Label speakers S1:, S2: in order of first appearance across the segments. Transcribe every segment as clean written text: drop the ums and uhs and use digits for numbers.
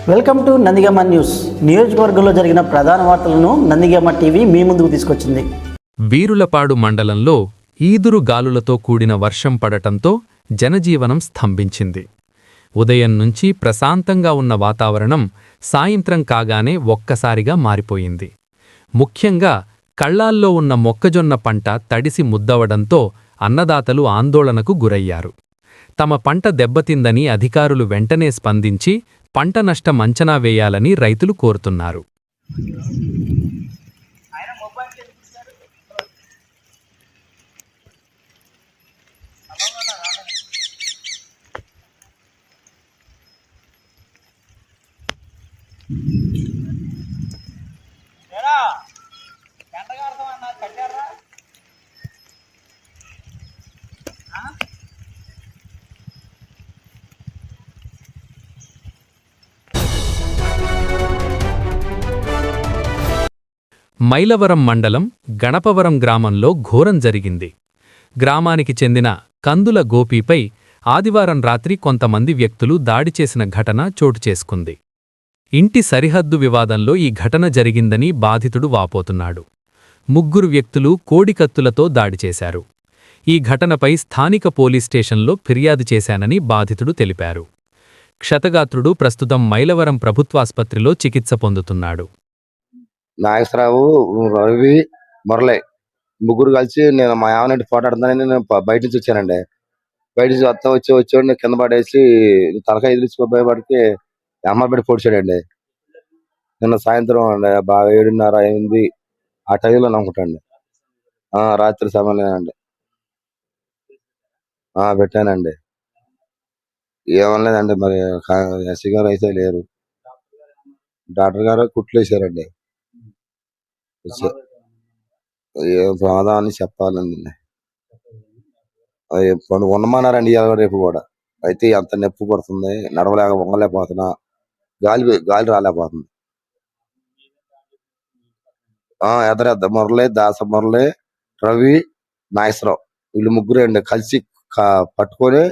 S1: Welcome to Nandigama news. నియోజకవర్గంలో జరిగిన ప్రధాన వార్తలను నందిగామ టీవీ మీ ముందుకు తీసుకొచ్చింది.
S2: వీరులపాడు మండలంలో ఈదురు గాలులతో కూడిన వర్షం పడటంతో జనజీవనం స్తంభించింది. ఉదయం నుంచి ప్రశాంతంగా ఉన్న వాతావరణం సాయంత్రం కాగానే ఒక్కసారిగా మారిపోయింది. ముఖ్యంగా కళ్ళాల్లో ఉన్న మొక్కజొన్న పంట తడిసి ముద్దవడంతో అన్నదాతలు ఆందోళనకు గురయ్యారు. తమ పంట దెబ్బతిందని అధికారులు వెంటనే స్పందించి పంట నష్టం అంచనా వేయాలని రైతులు కోరుతున్నారు. మైలవరం మండలం గణపవరం గ్రామంలో ఘోరం జరిగింది. గ్రామానికి చెందిన కందుల గోపీపై ఆదివారం రాత్రి కొంతమంది వ్యక్తులు దాడి చేసిన ఘటన చోటు చేసుకుంది. ఇంటి సరిహద్దు వివాదంలో ఈ ఘటన జరిగిందని బాధితుడు వాపోతున్నాడు. 3 వ్యక్తులు కోడికత్తులతో దాడి చేశారు. ఈ ఘటనపై స్థానిక పోలీస్ స్టేషన్లో ఫిర్యాదు చేశానని బాధితుడు తెలిపారు. క్షతగాత్రుడు ప్రస్తుతం మైలవరం ప్రభుత్వాస్పత్రిలో చికిత్స పొందుతున్నాడు.
S3: నాగేశ్వరరావు, రవి, మురళి 3 కలిసి నేను మా యావనంటి పోటాడుతానని నేను బయట నుంచి వచ్చానండి. బయట నుంచి వచ్చి కింద పడేసి తలకాయ ఎదిరించుకోబోయేవాడికి అమ్మబెట్టి పొడిచాడండి. నిన్న సాయంత్రం అండి, బాగా 7:30 అయింది ఆ టైంలో అనుకుంటాండి. రాత్రి సమయంలోనండి పెట్టానండి. ఏమనలేదండి. మరి ఎస్సీ గారు అయితే లేరు. డాక్టర్ గారు కుట్లు వేసారండి. ఏం ప్రమాదం అని చెప్పాలండి. ఉండమన్నారండి ఇవాళ రేపు కూడా. అయితే అంత నొప్పి పడుతుంది, వంగలేకపోతున్నా, గాలి రాలేకపోతుంది. ఎదరెద్ద మురళి, దాస మురళి, రవి, నాగేశ్వరరావు వీళ్ళు 3 అండి కలిసి పట్టుకొని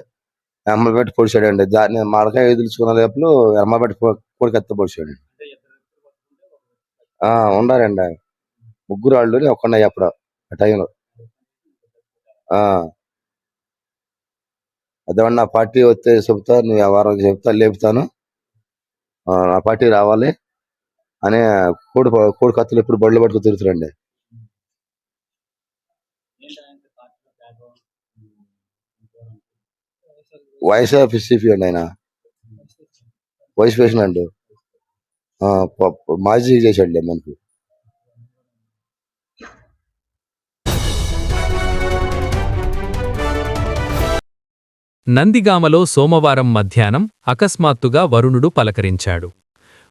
S3: ఎమ్మబెట్టి పొడిచాడండి. నేను మాడకాయ ఎదుర్చుకున్న లేపులు ఎమ్మబెట్టి కోడికత్తి పొడిచాడు. ఉండారండి 3 వాళ్ళు ఒక్కడే అప్పుడు ఆ టైంలో. అదేమన్నా నా పార్టీ వస్తే చెప్తా, నువ్వు వారం చెప్తా లేపుతాను, నా పార్టీ రావాలి అని కోడి కత్తులు ఎప్పుడు బళ్ళు పట్టుకు తిరుగుతారండి. వైఎస్ఆర్సీపీ అండి. ఆయన వైస్ ప్రెసిడెంట్, మాజీ చేశాడు మనకు.
S2: నందిగామలో సోమవారం మధ్యాహ్నం అకస్మాత్తుగా వరుణుడు పలకరించాడు.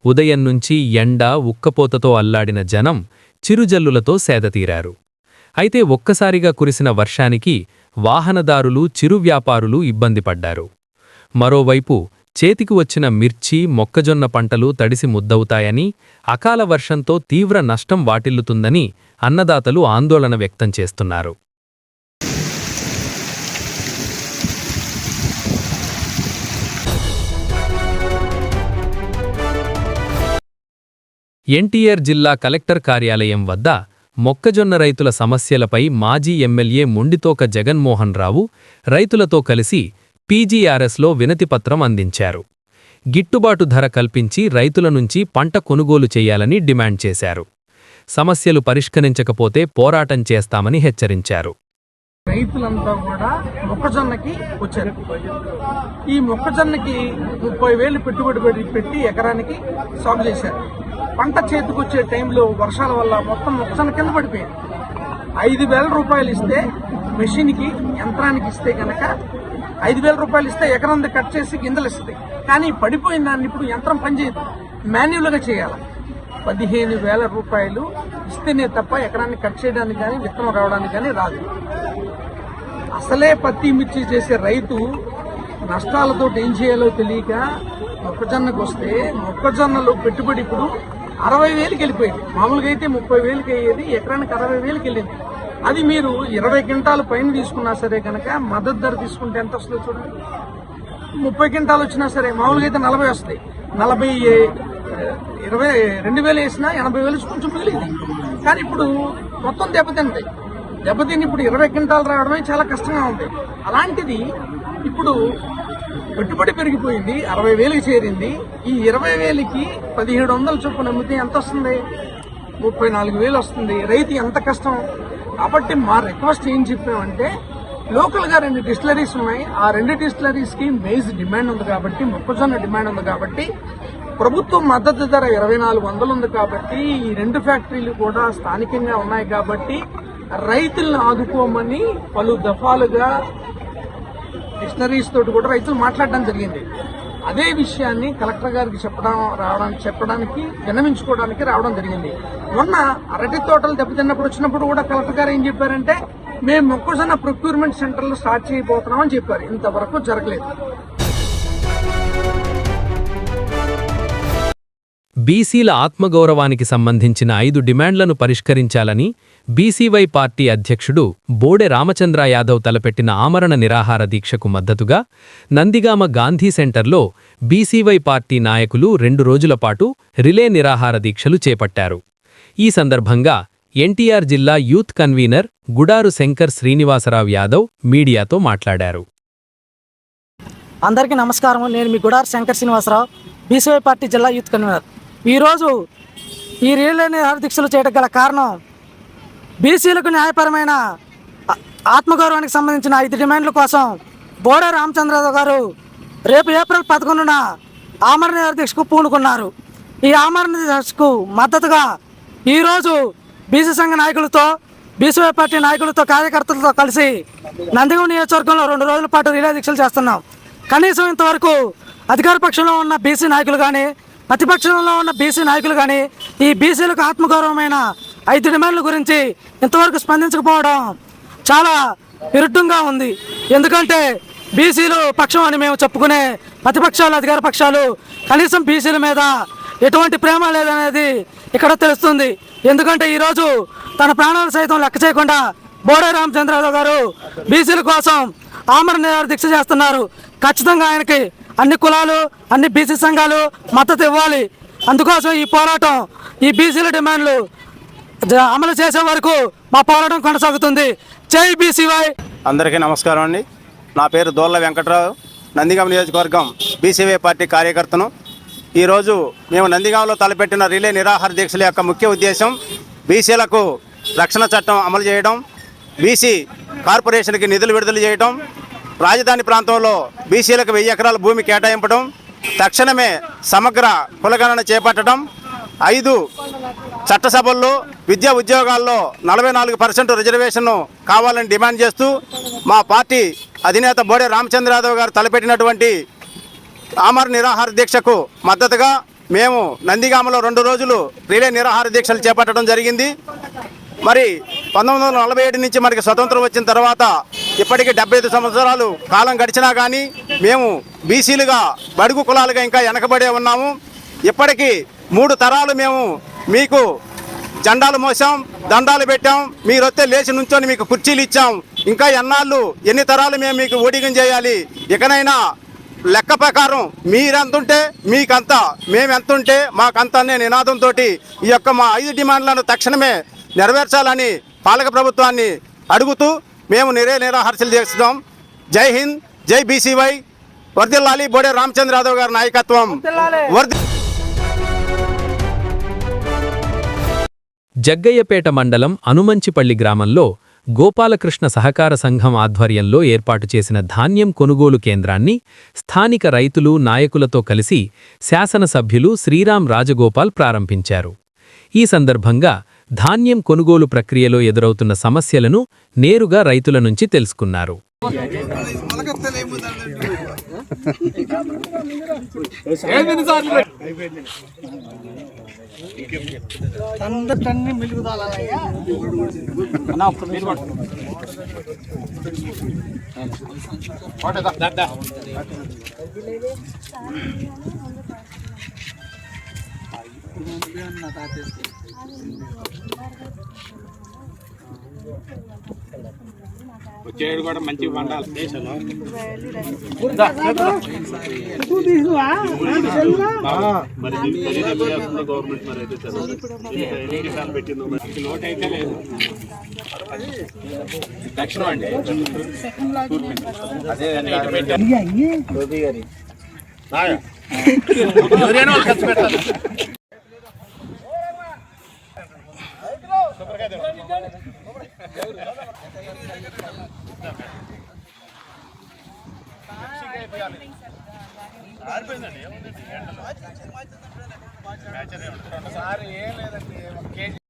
S2: ఉదయం నుంచి ఎండ ఉక్కపోతతో అల్లాడిన జనం చిరుజల్లులతో సేదతీరారు. అయితే ఒక్కసారిగా కురిసిన వర్షానికి వాహనదారులు, చిరు వ్యాపారులు ఇబ్బంది పడ్డారు. మరోవైపు చేతికి వచ్చిన మిర్చి, మొక్కజొన్న పంటలు తడిసి ముద్దవుతాయని, అకాల వర్షంతో తీవ్ర నష్టం వాటిల్లుతుందని అన్నదాతలు ఆందోళన వ్యక్తం చేస్తున్నారు. ఎన్టీఆర్ జిల్లా కలెక్టర్ కార్యాలయం వద్ద మొక్కజొన్న రైతుల సమస్యలపై మాజీ ఎమ్మెల్యే మొండితోక జగన్మోహన్ రావు రైతులతో కలిసి పీజీఆర్ఎస్లో వినతిపత్రం అందించారు. గిట్టుబాటు ధర కల్పించి రైతుల నుంచి పంట కొనుగోలు చేయాలని డిమాండ్ చేశారు. సమస్యలు పరిష్కరించకపోతే పోరాటం చేస్తామని హెచ్చరించారు.
S4: రైతులంతా కూడా మొక్కజొన్నకి వచ్చారు. ఈ మొక్కజొన్నకి 30,000 పెట్టుబడి పెట్టి ఎకరానికి సాగు చేశారు. పంట చేతికొచ్చే టైంలో వర్షాల వల్ల మొత్తం మొక్కజొన్న కింద పడిపోయింది. 5,000 రూపాయలు ఇస్తే మెషిన్కి, యంత్రానికి ఇస్తే కనుక 5,000 రూపాయలు ఇస్తే ఎకరం కట్ చేసి గింజలు ఇస్తాయి. కానీ పడిపోయిన దాన్ని ఇప్పుడు యంత్రం పనిచేయదు, మాన్యువల్గా చేయాలి. 15,000 రూపాయలు ఇస్తేనే తప్ప ఎకరాన్ని కట్ చేయడానికి కానీ విత్తనం రావడానికి కానీ రాదు. అసలే పత్తి మిర్చి చేసే రైతు నష్టాలతో ఏం చేయాలో తెలియక మొక్కజొన్నకు వస్తే మొక్కజొన్నలో పెట్టుబడి ఇప్పుడు 60,000కి వెళ్ళిపోయింది. మామూలుగా అయితే 30,000కి అయ్యేది, ఎకరానికి 60,000కి వెళ్ళింది. అది మీరు 20 క్వింటాలు పైన తీసుకున్నా సరే కనుక మద్దతు ధర తీసుకుంటే ఎంత వస్తుందో చూడండి. 30 క్వింటాలు వచ్చినా సరే, మామూలుగా అయితే 40 వస్తాయి, 20,000 వేసినా 80,000 కొంచెం మిగిలింది. కానీ ఇప్పుడు మొత్తం దెబ్బతిని ఇప్పుడు 20 క్వింటాలు రావడమే చాలా కష్టంగా ఉంది. అలాంటిది ఇప్పుడు పెట్టుబడి పెరిగిపోయింది, 60,000కి చేరింది. ఈ 20,000కి 1,700 చొప్పున అమ్మితే ఎంత వస్తుంది? 34,000 వస్తుంది. రైతు ఎంత కష్టం. కాబట్టి మా రిక్వెస్ట్ ఏం చెప్పామంటే, లోకల్ గా 2 డిస్టిలరీస్ ఉన్నాయి. ఆ 2 డిస్టిలరీస్ కి మేజ్ డిమాండ్ ఉంది కాబట్టి, మొక్కజొన్న డిమాండ్ ఉంది కాబట్టి, ప్రభుత్వం మద్దతు ధర 2,400 ఉంది కాబట్టి, ఈ 2 ఫ్యాక్టరీలు కూడా స్థానికంగా ఉన్నాయి కాబట్టి రైతులను ఆదుకోమని పలు దఫాలుగా డిక్షనరీస్ తోటి కూడా రైతులు మాట్లాడడం జరిగింది. అదే విషయాన్ని కలెక్టర్ గారికి చెప్పడానికి విన్నవించుకోవడానికి రావడం జరిగింది. మొన్న అరటి తోటలు దెబ్బతిన్నప్పుడు వచ్చినప్పుడు కూడా కలెక్టర్ గారు ఏం చెప్పారంటే, మేము మొక్కజొన్న ప్రొక్యూర్మెంట్ సెంటర్లు స్టార్ట్ చేయబోతున్నామని చెప్పారు. ఇంతవరకు జరగలేదు.
S2: బీసీల ఆత్మగౌరవానికి సంబంధించిన 5 డిమాండ్లను పరిష్కరించాలని బీసీవై పార్టీ అధ్యక్షుడు బోడె రామచంద్ర యాదవ్ తలపెట్టిన ఆమరణ నిరాహార దీక్షకు మద్దతుగా నందిగామ గాంధీ సెంటర్లో బీసీవై పార్టీ నాయకులు 2 రోజుల పాటు రిలే నిరాహార దీక్షలు చేపట్టారు. ఈ సందర్భంగా ఎన్టీఆర్ జిల్లా యూత్ కన్వీనర్ గుడారు శంకర్ శ్రీనివాసరావు యాదవ్ మీడియాతో మాట్లాడారు.
S5: అందరికీ నమస్కారం. నేను మీ గుడారు శంకర్ శ్రీనివాసరావు, బీసీవై పార్టీ జిల్లా యూత్ కన్వీనర్. ఈరోజు ఈ రిలే నిరాహార దీక్షలు చేయడం గల కారణం, బీసీలకు న్యాయపరమైన ఆత్మగౌరవానికి సంబంధించిన 5 డిమాండ్ల కోసం బోడే రామచంద్రరావు గారు రేపు ఏప్రిల్ 11న ఆమరణ నిరాహార దీక్షకు పూనుకున్నారు. ఈ ఆమరణ దీక్షకు మద్దతుగా ఈరోజు బీసీ సంఘ నాయకులతో, బీసీవై పార్టీ నాయకులతో, కార్యకర్తలతో కలిసి నందిగామ నియోజకవర్గంలో 2 రోజుల పాటు రిలే దీక్షలు చేస్తున్నాం. కనీసం ఇంతవరకు అధికార పక్షంలో ఉన్న బీసీ నాయకులు కానీ, ప్రతిపక్షంలో ఉన్న బీసీ నాయకులు కానీ ఈ బీసీలకు ఆత్మగౌరవమైన 5 డిమాండ్ల గురించి ఇంతవరకు స్పందించకపోవడం చాలా విరుద్ధంగా ఉంది. ఎందుకంటే బీసీలు పక్షం అని మేము చెప్పుకునే ప్రతిపక్షాలు, అధికార పక్షాలు కనీసం బీసీల మీద ఎటువంటి ప్రేమ లేదనేది ఇక్కడ తెలుస్తుంది. ఎందుకంటే ఈరోజు తన ప్రాణాలు సైతం లెక్క చేయకుండా బోడే రామచంద్రరావు గారు బీసీల కోసం ఆమరణ నిరాహార దీక్ష చేస్తున్నారు. ఖచ్చితంగా ఆయనకి అన్ని కులాలు, అన్ని బీసీ సంఘాలు మద్దతు ఇవ్వాలి. అందుకోసం ఈ పోరాటం, ఈ బీసీల డిమాండ్లు అమలు చేసే వరకు మా పోరాటం కొనసాగుతుంది. జై బీసీవై.
S6: అందరికీ నమస్కారం అండి. నా పేరు దోళ్ళ వెంకట్రావు, నందిగామ నియోజకవర్గం బీసీవై పార్టీ కార్యకర్తను. ఈరోజు మేము నందిగామలో తలపెట్టిన రిలే నిరాహార దీక్షల యొక్క ముఖ్య ఉద్దేశం బీసీలకు రక్షణ చట్టం అమలు చేయడం, బీసీ కార్పొరేషన్కి నిధులు విడుదల చేయడం, రాజధాని ప్రాంతంలో బీసీలకు 1000 ఎకరాల భూమి కేటాయింపడం, తక్షణమే సమగ్ర కులగణన చేపట్టడం, 5 చట్టసభల్లో విద్యా ఉద్యోగాల్లో 44% రిజర్వేషన్ కావాలని డిమాండ్ చేస్తూ మా పార్టీ అధినేత బోడే రామచంద్ర యాదవ్ గారు తలపెట్టినటువంటి ఆమరణ నిరాహార దీక్షకు మద్దతుగా మేము నందిగామలో 2 రోజులు రిలే నిరాహార దీక్షలు చేపట్టడం జరిగింది. మరి 1947 నుంచి మనకి స్వతంత్రం వచ్చిన తర్వాత ఇప్పటికీ 75 సంవత్సరాలు కాలం గడిచినా కానీ మేము బీసీలుగా, బడుగు కులాలుగా ఇంకా వెనకబడే ఉన్నాము. ఇప్పటికీ 3 తరాలు మేము మీకు జెండాలు మోసాం, దండాలు పెట్టాం, మీరొస్తే లేచి నుంచొని మీకు కుర్చీలు ఇచ్చాం. ఇంకా ఎన్ని తరాలు మేము మీకు ఊడిగం చేయాలి? ఇకనైనా లెక్క ప్రకారం మీరెంతుంటే మీకంతా, మేమెంతుంటే మాకంతా అనే నినాదంతో ఈ యొక్క మా 5 డిమాండ్లను తక్షణమే నెరవేర్చాలని పాలక ప్రభుత్వాన్ని అడుగుతూ మేము నిరాహారలు చేస్తున్నాం. జై హింద్, జై బీసీవై. వర్ధిల్లాలి బోడే రామచంద్ర యాదవ్ గారి నాయకత్వం.
S2: జగ్గయ్యపేట మండలం అనుమంచిపల్లి గ్రామంలో గోపాలకృష్ణ సహకార సంఘం ఆధ్వర్యంలో ఏర్పాటు చేసిన ధాన్యం కొనుగోలు కేంద్రాన్ని స్థానిక రైతులు, నాయకులతో కలిసి శాసనసభ్యులు శ్రీరాం రాజగోపాల్ ప్రారంభించారు. ఈ సందర్భంగా ధాన్యం కొనుగోలు ప్రక్రియలో ఎదురవుతున్న సమస్యలను నేరుగా రైతుల నుంచి తెలుసుకున్నారు.
S6: వచ్చేడు కూడా మంచి పండాలి దేశంలో. లోటు అయితే లేదు. దక్షిణం అండి. ఎవరైనా వాళ్ళు ఖర్చు పెట్టాలి. సార్ ఏం లేదండి.